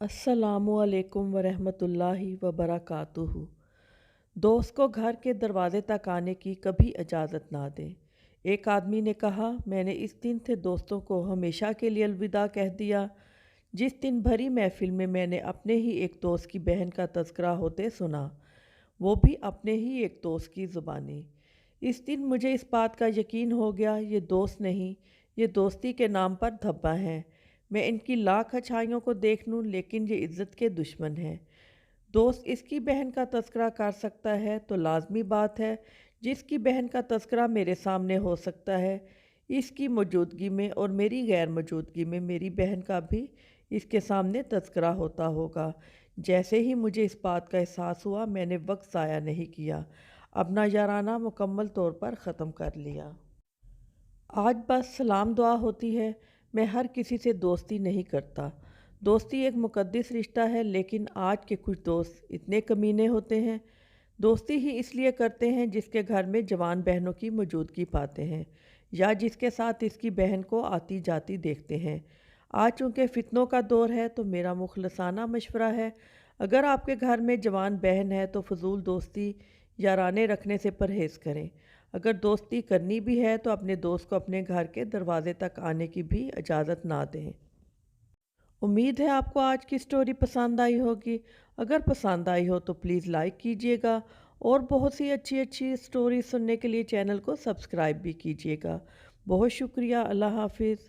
अस्सलामुअलैकुम वरहमतुल्लाहि वबरकातुहू। दोस्त को घर के दरवाजे तक आने की कभी इजाज़त ना दें। एक आदमी ने कहा, मैंने इस दिन से दोस्तों को हमेशा के लिए अलविदा कह दिया जिस दिन भरी महफिल में मैंने अपने ही एक दोस्त की बहन का तज़किरा होते सुना, वो भी अपने ही एक दोस्त की ज़ुबानी। इस दिन मुझे इस बात का यकीन हो गया, ये दोस्त नहीं, ये दोस्ती के नाम पर धब्बा हैं। मैं इनकी लाख अच्छाइयों को देख लूँ लेकिन ये इज़्ज़त के दुश्मन हैं। दोस्त इसकी बहन का तज़किरा कर सकता है तो लाज़मी बात है जिसकी बहन का तज़किरा मेरे सामने हो सकता है, इसकी मौजूदगी में और मेरी गैर मौजूदगी में मेरी बहन का भी इसके सामने तज़किरा होता होगा। जैसे ही मुझे इस बात का एहसास हुआ, मैंने वक्त ज़ाया नहीं किया, अपना याराना मुकम्मल तौर पर ख़त्म कर लिया। आज बस सलाम दुआ होती है, मैं हर किसी से दोस्ती नहीं करता। दोस्ती एक मुक़द्दस रिश्ता है, लेकिन आज के कुछ दोस्त इतने कमीने होते हैं। दोस्ती ही इसलिए करते हैं जिसके घर में जवान बहनों की मौजूदगी पाते हैं या जिसके साथ इसकी बहन को आती जाती देखते हैं। आज चूँकि फ़ितनों का दौर है तो मेरा मुखलसाना मशवरा है, अगर आपके घर में जवान बहन है तो फ़जूल दोस्ती याराने रखने से परहेज़ करें। अगर दोस्ती करनी भी है तो अपने दोस्त को अपने घर के दरवाजे तक आने की भी इजाज़त ना दें। उम्मीद है आपको आज की स्टोरी पसंद आई होगी। अगर पसंद आई हो तो प्लीज़ लाइक कीजिएगा और बहुत सी अच्छी अच्छी स्टोरी सुनने के लिए चैनल को सब्सक्राइब भी कीजिएगा। बहुत शुक्रिया। अल्लाह हाफिज़।